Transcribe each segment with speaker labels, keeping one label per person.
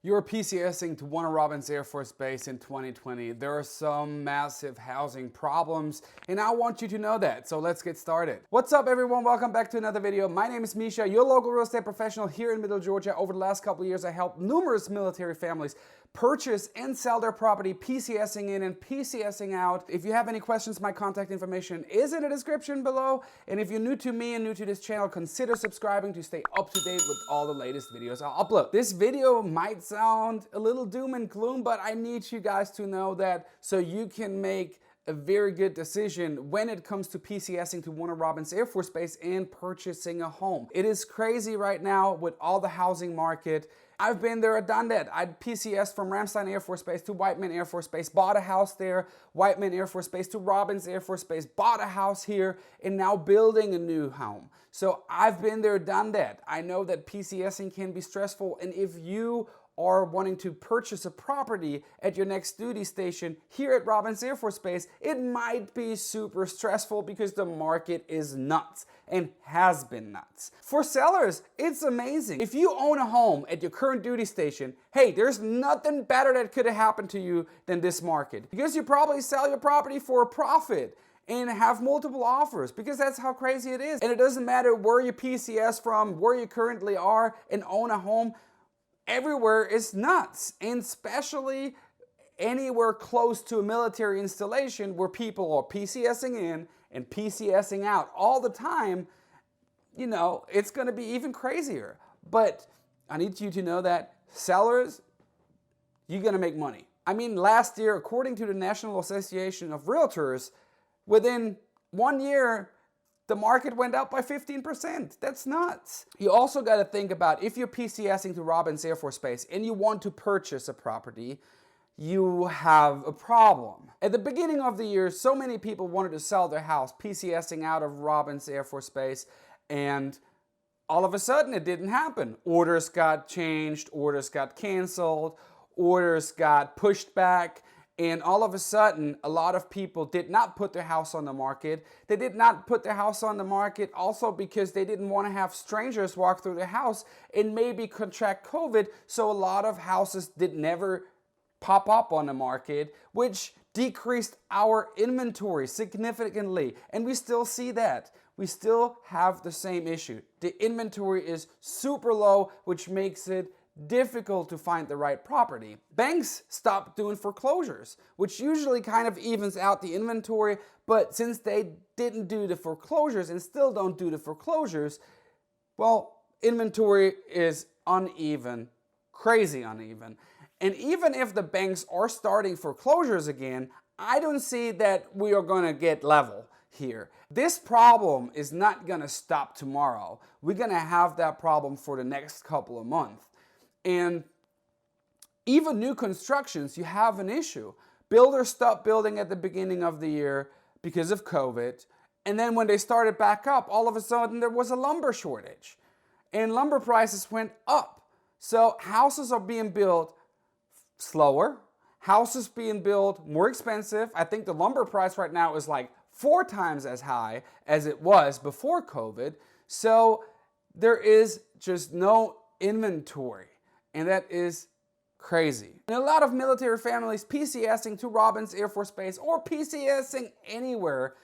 Speaker 1: You're PCSing to one of Robins Air Force Base in 2020. There are some massive housing problems, and I want you to know that, so let's get started. What's up everyone, welcome back to another video. My name is Mischa, your local real estate professional here in Middle Georgia. Over the last couple of years, I helped numerous military families purchase and sell their property, PCSing in and PCSing out. If you have any questions, my contact information is in the description below. And if you're new to me and new to this channel, consider subscribing to stay up to date with all the latest videos I'll upload. This video might sound a little doom and gloom, but I need you guys to know that so you can make a very good decision when it comes to PCSing to one of Robins Air Force Base and purchasing a home. It is crazy right now with all the housing market. I've been there, done that. I'd PCS from Ramstein Air Force Base to Whiteman Air Force Base, bought a house there, Whiteman Air Force Base to Robins Air Force Base, bought a house here, and now building a new home. So I've been there, done that. I know that PCSing can be stressful, and if you are wanting to purchase a property at your next duty station here at Robins Air Force Base, it might be super stressful because the market is nuts and has been nuts. For sellers, it's amazing. If you own a home at your current duty station, hey, there's nothing better that could have happened to you than this market, because you probably sell your property for a profit and have multiple offers, because that's how crazy it is. And it doesn't matter where you PCS from, where you currently are and own a home, everywhere is nuts, and especially anywhere close to a military installation where people are PCSing in and PCSing out all the time. You know, it's going to be even crazier. But I need you to know that sellers, you're going to make money. I mean, last year, according to the National Association of Realtors, within 1 year, the market went up by 15%. That's nuts. You also got to think about, if you're PCSing to Robins Air Force Base and you want to purchase a property, you have a problem. At the beginning of the year, so many people wanted to sell their house, PCSing out of Robins Air Force Base, and all of a sudden it didn't happen. Orders got changed, orders got canceled, orders got pushed back. And all of a sudden, a lot of people did not put their house on the market. They did not put their house on the market also because they didn't want to have strangers walk through their house and maybe contract COVID. So a lot of houses did never pop up on the market, which decreased our inventory significantly. And we still see that. We still have the same issue. The inventory is super low, which makes it difficult to find the right property. Banks stopped doing foreclosures, which usually kind of evens out the inventory, but since they didn't do the foreclosures and still don't do the foreclosures, well, inventory is uneven, crazy uneven. And even if the banks are starting foreclosures again, I don't see that we are going to get level here. This problem is not going to stop tomorrow. We're going to have that problem for the next couple of months. And even new constructions, you have an issue. Builders stopped building at the beginning of the year because of COVID. And then when they started back up, all of a sudden there was a lumber shortage. And lumber prices went up. So houses are being built slower. Houses being built more expensive. I think the lumber price right now is like 4 times as high as it was before COVID. So there is just no inventory. And that is crazy. And a lot of military families PCSing to Robins Air Force Base or PCSing anywhere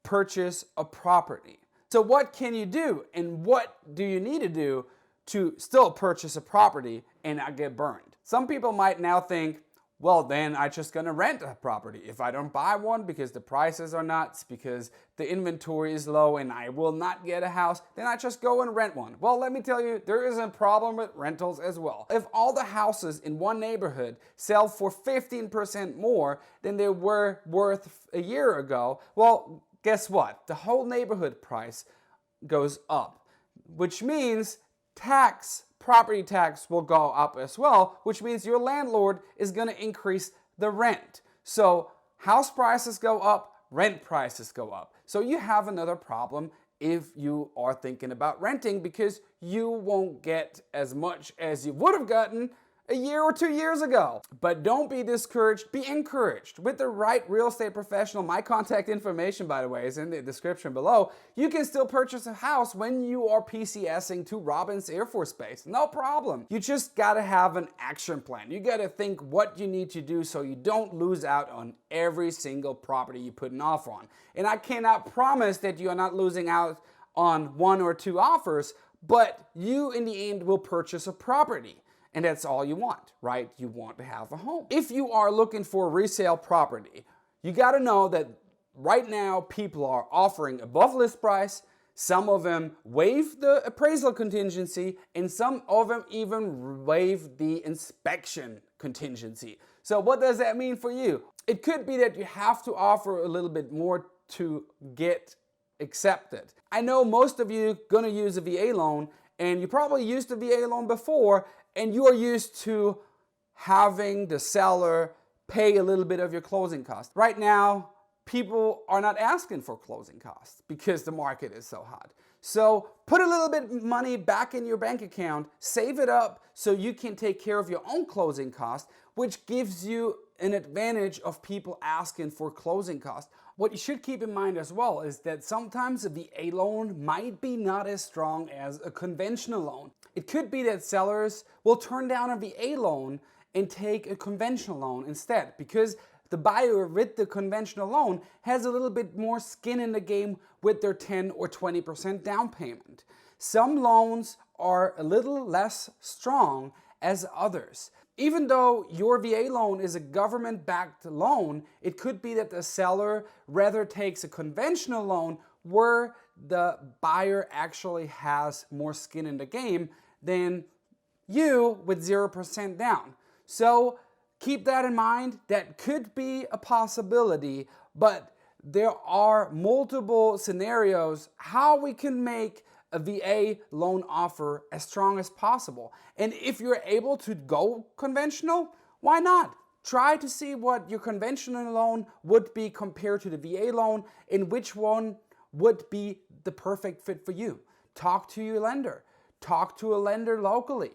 Speaker 1: purchase a property. So what can you do, and what do you need to do to still purchase a property and not get burned? Some people might now think, well, then I'm just gonna rent a property. If I don't buy one because the prices are nuts, because the inventory is low and I will not get a house, then I just go and rent one. Well, let me tell you, there is a problem with rentals as well. If all the houses in one neighborhood sell for 15% more than they were worth a year ago, well, guess what? The whole neighborhood price goes up, which means property tax will go up as well, which means your landlord is going to increase the rent. So house prices go up, rent prices go up. So you have another problem if you are thinking about renting, because you won't get as much as you would have gotten a year or 2 years ago. But don't be discouraged, be encouraged. With the right real estate professional, my contact information, by the way, is in the description below, you can still purchase a house when you are PCSing to Robins Air Force Base. No problem. You just gotta have an action plan. You gotta think what you need to do so you don't lose out on every single property you put an offer on. And I cannot promise that you are not losing out on 1 or 2 offers, but you in the end will purchase a property. And that's all you want, right? You want to have a home. If you are looking for resale property, you got to know that right now people are offering above list price. Some of them waive the appraisal contingency, and some of them even waive the inspection contingency. So what does that mean for you? It could be that you have to offer a little bit more to get accepted. I know most of you gonna use a VA loan, and you probably used a VA loan before, and you are used to having the seller pay a little bit of your closing costs. Right now, people are not asking for closing costs because the market is so hot. So put a little bit of money back in your bank account, save it up so you can take care of your own closing costs, which gives you an advantage of people asking for closing costs. What you should keep in mind as well is that sometimes a VA loan might be not as strong as a conventional loan. It could be that sellers will turn down a VA loan and take a conventional loan instead, because the buyer with the conventional loan has a little bit more skin in the game with their 10 or 20% down payment. Some loans are a little less strong as others. Even though your VA loan is a government-backed loan, it could be that the seller rather takes a conventional loan where the buyer actually has more skin in the game than you with 0% down. So keep that in mind. That could be a possibility, but there are multiple scenarios how we can make a VA loan offer as strong as possible. And if you're able to go conventional, why not? Try to see what your conventional loan would be compared to the VA loan and which one would be the perfect fit for you. Talk to your lender. Talk to a lender locally.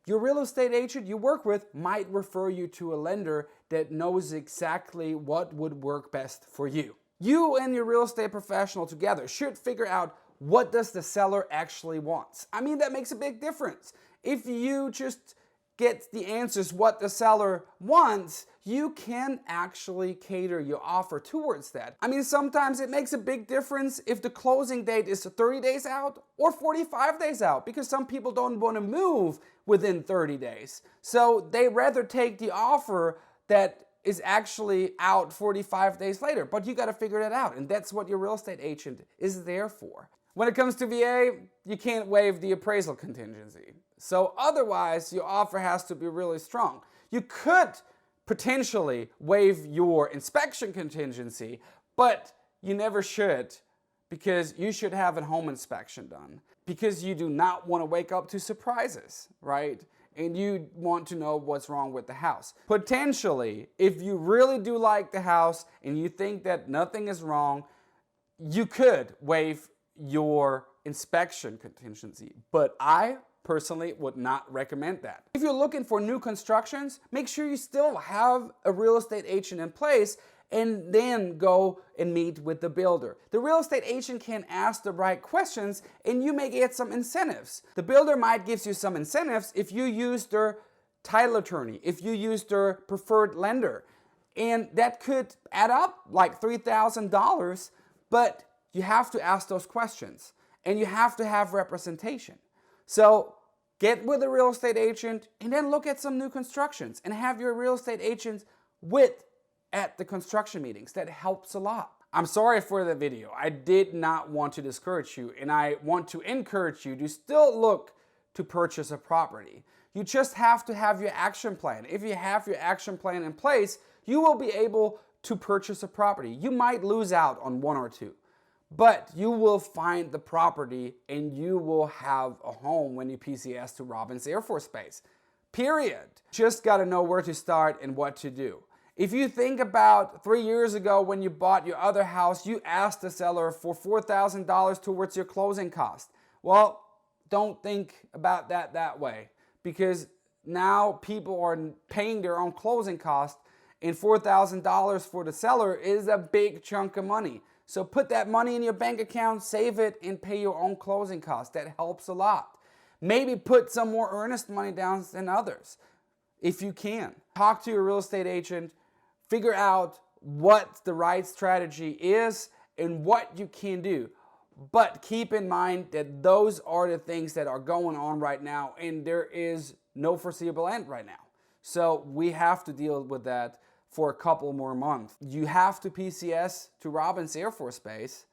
Speaker 1: Your real estate agent you work with might refer you to a lender that knows exactly what would work best for you. You and your real estate professional together should figure out what does the seller actually wants. I mean, that makes a big difference. If you just get the answers what the seller wants, you can actually cater your offer towards that. I mean, sometimes it makes a big difference if the closing date is 30 days out or 45 days out, because some people don't want to move within 30 days. So they rather take the offer that is actually out 45 days later. But you got to figure that out, and that's what your real estate agent is there for. When it comes to VA, you can't waive the appraisal contingency. So otherwise, your offer has to be really strong. You could potentially waive your inspection contingency, but you never should, because you should have a home inspection done, because you do not want to wake up to surprises, right? And you want to know what's wrong with the house. Potentially, if you really do like the house and you think that nothing is wrong, you could waive your inspection contingency, but I personally would not recommend that. If you're looking for new constructions, make sure you still have a real estate agent in place and then go and meet with the builder. The real estate agent can ask the right questions and you may get some incentives. The builder might give you some incentives if you use their title attorney, if you use their preferred lender, and that could add up like $3,000, but you have to ask those questions and you have to have representation. So get with a real estate agent and then look at some new constructions and have your real estate agents at the construction meetings. That helps a lot. I'm sorry for the video. I did not want to discourage you, and I want to encourage you to still look to purchase a property. You just have to have your action plan. If you have your action plan in place, you will be able to purchase a property. You might lose out on 1 or 2. But you will find the property and you will have a home when you PCS to Robins Air Force Base. Period. Just got to know where to start and what to do. If you think about 3 years ago when you bought your other house, you asked the seller for $4,000 towards your closing cost. Well, don't think about that way, because Now people are paying their own closing costs, and $4,000 for the seller is a big chunk of money. So put that money in your bank account, save it, and pay your own closing costs. That helps a lot. Maybe put some more earnest money down than others, if you can. Talk to your real estate agent, figure out what the right strategy is and what you can do. But keep in mind that those are the things that are going on right now, and there is no foreseeable end right now. So we have to deal with that for a couple more months. You have to PCS to Robins Air Force Base,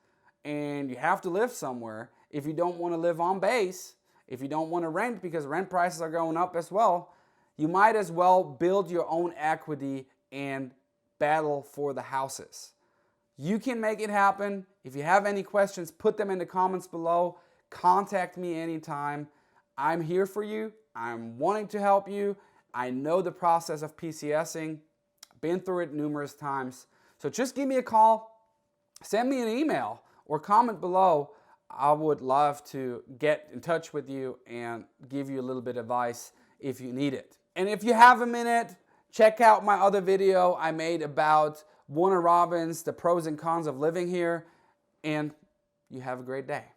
Speaker 1: and you have to live somewhere. If you don't want to live on base, if you don't want to rent because rent prices are going up as well, you might as well build your own equity and battle for the houses. You can make it happen. If you have any questions, put them in the comments below. Contact me anytime. I'm here for you. I'm wanting to help you. I know the process of PCSing. Been through it numerous times. So just give me a call, send me an email, or comment below. I would love to get in touch with you and give you a little bit of advice if you need it. And if you have a minute, check out my other video I made about Warner Robins, the pros and cons of living here, and you have a great day.